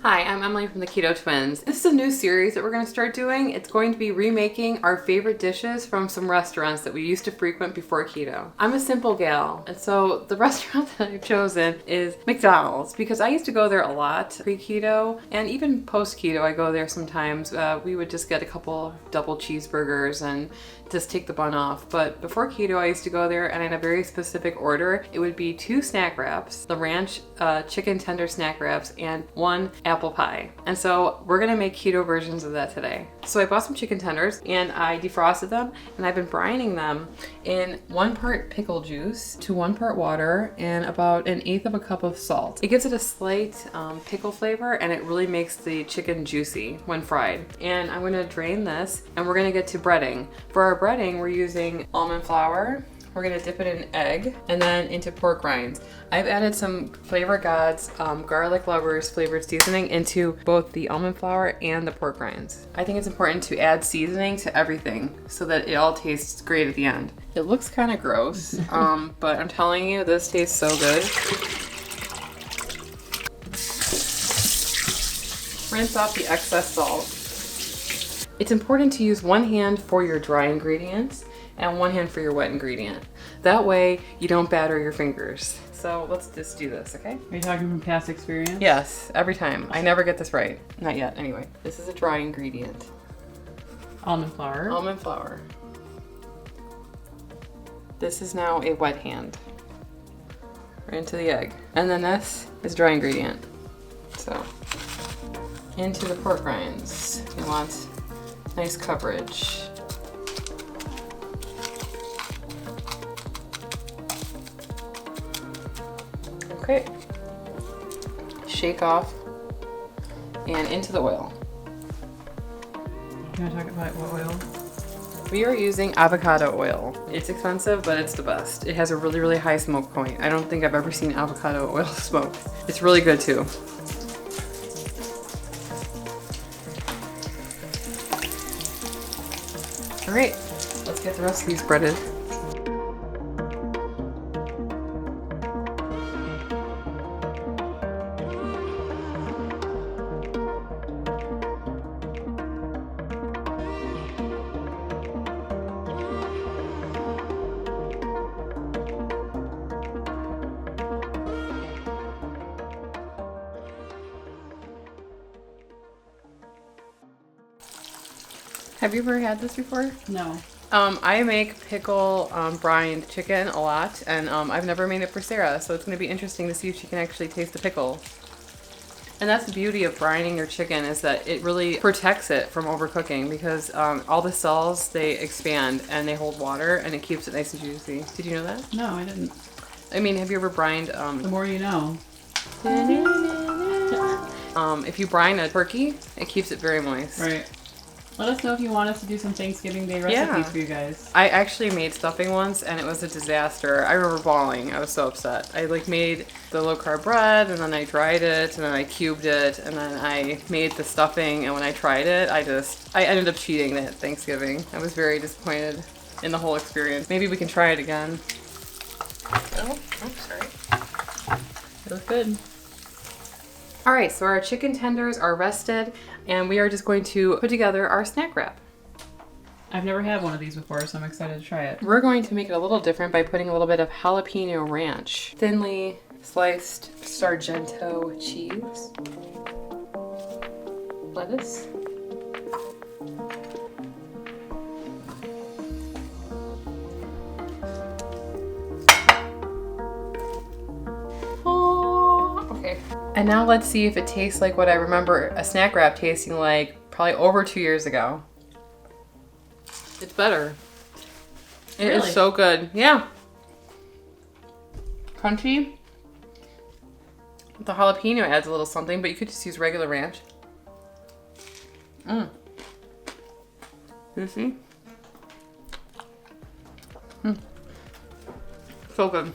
Hi, I'm Emily from the Keto Twins. This is a new series that we're going to start doing. It's going to be remaking our favorite dishes from some restaurants that we used to frequent before keto. I'm a simple gal, and so the restaurant that I've chosen is McDonald's because I used to go there a lot pre-keto and even post-keto. I go there sometimes. We would just get a couple double cheeseburgers and just take the bun off. But before keto, I used to go there and I had a very specific order. It would be 2 snack wraps, the ranch chicken tender snack wraps, and 1 apple pie. And so we're gonna make keto versions of that today. So I bought some chicken tenders and I defrosted them and I've been brining them in 1 part pickle juice to 1 part water and about 1/8 cup of salt. It gives it a slight pickle flavor and it really makes the chicken juicy when fried. And I'm gonna drain this and we're gonna get to breading. For our breading, we're using almond flour. We're gonna dip it in egg and then into pork rinds. I've added some Flavor God's Garlic Lovers flavored seasoning into both the almond flour and the pork rinds. I think it's important to add seasoning to everything so that it all tastes great at the end. It looks kind of gross, but I'm telling you, this tastes so good. Rinse off the excess salt. It's important to use 1 hand for your dry ingredients and 1 hand for your wet ingredient. That way you don't batter your fingers. So let's just do this, okay? Are you talking from past experience? Yes, every time. I never get this right. Not yet, anyway. This is a dry ingredient. Almond flour. Almond flour. This is now a wet hand. Right into the egg. And then this is dry ingredient. So, into the pork rinds. You want nice coverage. Okay. Shake off and into the oil. You want to talk about what oil? We are using avocado oil. It's expensive, but it's the best. It has a really, really high smoke point. I don't think I've ever seen avocado oil smoke. It's really good too. All right, let's get the rest of these breaded. Have you ever had this before? No. I make pickle brined chicken a lot, and I've never made it for Sarah, so it's going to be interesting to see if she can actually taste the pickle. And that's the beauty of brining your chicken, is that it really protects it from overcooking because all the cells, they expand and they hold water and it keeps it nice and juicy. Did you know that? No, I didn't. I mean, have you ever brined... The more you know. If you brine a turkey, it keeps it very moist. Right. Let us know if you want us to do some Thanksgiving Day recipes for you guys. I actually made stuffing once and it was a disaster. I remember bawling. I was so upset. I made the low carb bread and then I dried it and then I cubed it and then I made the stuffing, and when I tried it, I ended up cheating at Thanksgiving. I was very disappointed in the whole experience. Maybe we can try it again. Oh, sorry. It was good. All right, so our chicken tenders are rested and we are just going to put together our snack wrap. I've never had one of these before, so I'm excited to try it. We're going to make it a little different by putting a little bit of jalapeno ranch, thinly sliced Sargento cheese, lettuce, and now let's see if it tastes like what I remember a snack wrap tasting like probably over 2 years ago. It's better. It Really? is so good. Yeah. Crunchy. The jalapeno adds a little something, but you could just use regular ranch. You see? So good.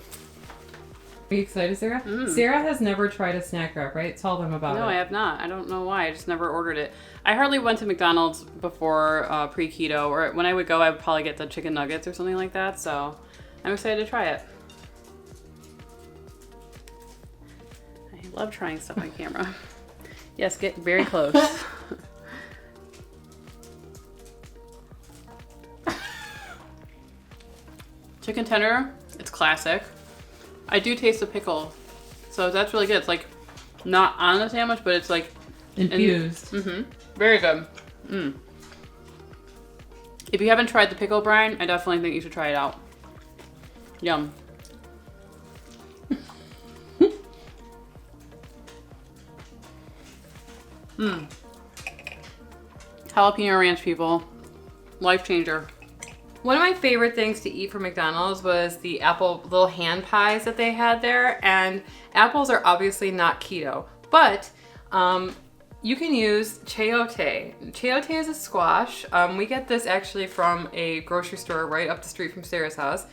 Are you excited, Sarah? Sarah has never tried a snack wrap, right? Tell them about it. No, I have not. I don't know why. I just never ordered it. I hardly went to McDonald's before pre-keto, or when I would go, I would probably get the chicken nuggets or something like that. So I'm excited to try it. I love trying stuff on camera. Yes, get very close. Chicken tender, it's classic. I do taste the pickle, so that's really good. It's like not on the sandwich, but it's like Infused. very good. If you haven't tried the pickle brine, I definitely think you should try it out. Yum. Jalapeno ranch, people. Life changer. One of my favorite things to eat from McDonald's was the apple little hand pies that they had there. And apples are obviously not keto, but you can use chayote. Chayote is a squash. We get this actually from a grocery store right up the street from Sarah's house.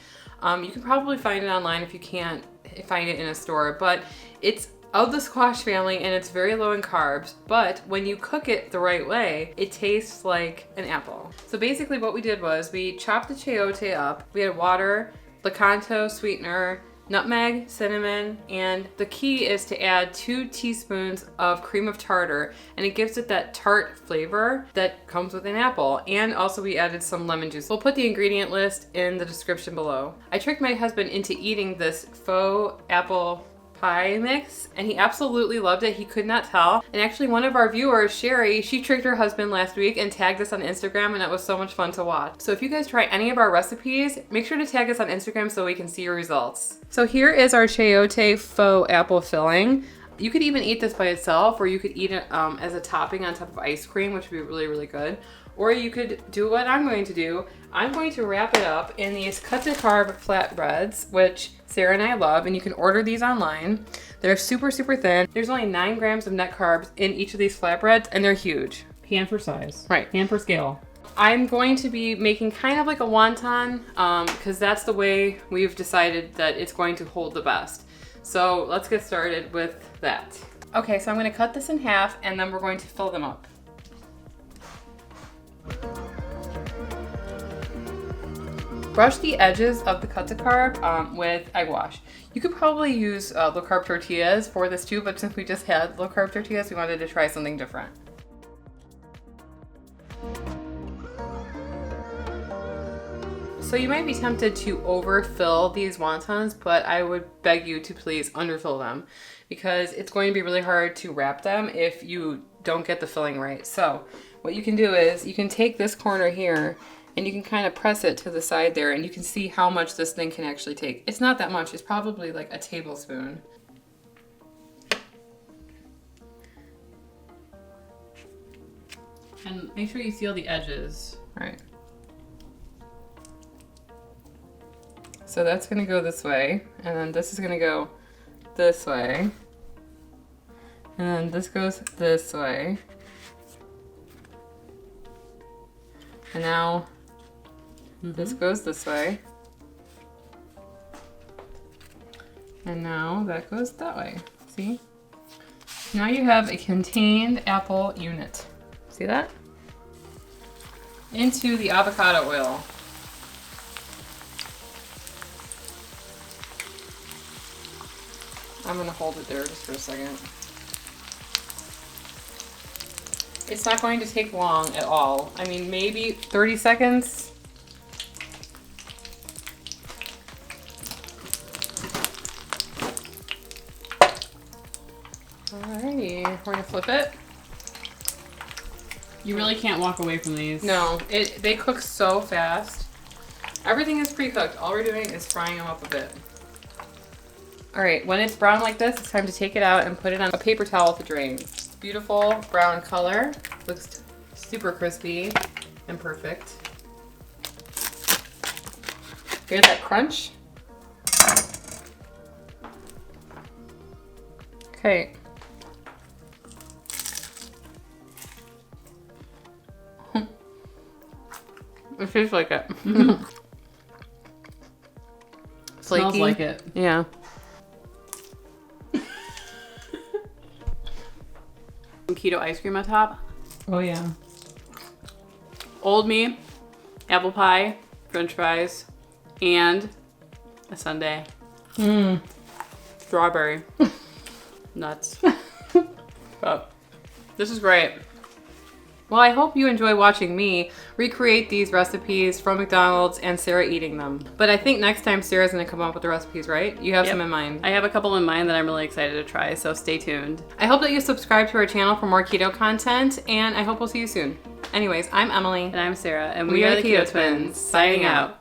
You can probably find it online if you can't find it in a store, but it's of the squash family and it's very low in carbs, but when you cook it the right way, it tastes like an apple. So basically what we did was we chopped the chayote up. We had water, Lakanto sweetener, nutmeg, cinnamon, and the key is to add 2 teaspoons of cream of tartar, and it gives it that tart flavor that comes with an apple. And also we added some lemon juice. We'll put the ingredient list in the description below. I tricked my husband into eating this faux apple pie mix and he absolutely loved it. He could not tell. And actually one of our viewers, Sherry, she tricked her husband last week and tagged us on Instagram, and it was so much fun to watch. So if you guys try any of our recipes, make sure to tag us on Instagram so we can see your results. So here is our chayote faux apple filling. You could even eat this by itself, or you could eat it as a topping on top of ice cream, which would be really, really good. Or you could do what I'm going to do. I'm going to wrap it up in these Cut Da Carb flatbreads, which Sarah and I love, and you can order these online. They're super, super thin. There's only 9 grams of net carbs in each of these flatbreads, and they're huge. Pan for size. Right. Pan for scale. I'm going to be making kind of like a wonton, because that's the way we've decided that it's going to hold the best. So let's get started with that. Okay, so I'm going to cut this in half, and then we're going to fill them up. Brush the edges of the Cut Da Carb with egg wash. You could probably use low carb tortillas for this too, but since we just had low carb tortillas, we wanted to try something different. So you might be tempted to overfill these wontons, but I would beg you to please underfill them because it's going to be really hard to wrap them if you don't get the filling right. So what you can do is you can take this corner here and you can kind of press it to the side there, and you can see how much this thing can actually take. It's not that much, it's probably like a tablespoon. And make sure you seal the edges. Right. So that's gonna go this way, and then this is gonna go this way, and then this goes this way. And now this goes this way. And now that goes that way. See? Now you have a contained apple unit. See that? Into the avocado oil. I'm gonna hold it there just for a second. It's not going to take long at all. I mean, maybe 30 seconds. Alrighty, we're gonna flip it. You really can't walk away from these. No, they cook so fast. Everything is pre-cooked. All we're doing is frying them up a bit. Alright, when it's brown like this, it's time to take it out and put it on a paper towel to drain. Beautiful brown color. Looks super crispy and perfect. Hear that crunch? Okay. It tastes like it. Smells like it. Yeah. Some keto ice cream on top. Oh yeah. Old me, apple pie, french fries, and a sundae. Strawberry. Nuts. Oh. This is great. Well, I hope you enjoy watching me recreate these recipes from McDonald's and Sarah eating them. But I think next time Sarah's gonna come up with the recipes, right? You have Yep. some in mind. I have a couple in mind that I'm really excited to try, so stay tuned. I hope that you subscribe to our channel for more keto content, and I hope we'll see you soon. Anyways, I'm Emily. And I'm Sarah, and We are the Keto Twins, signing out.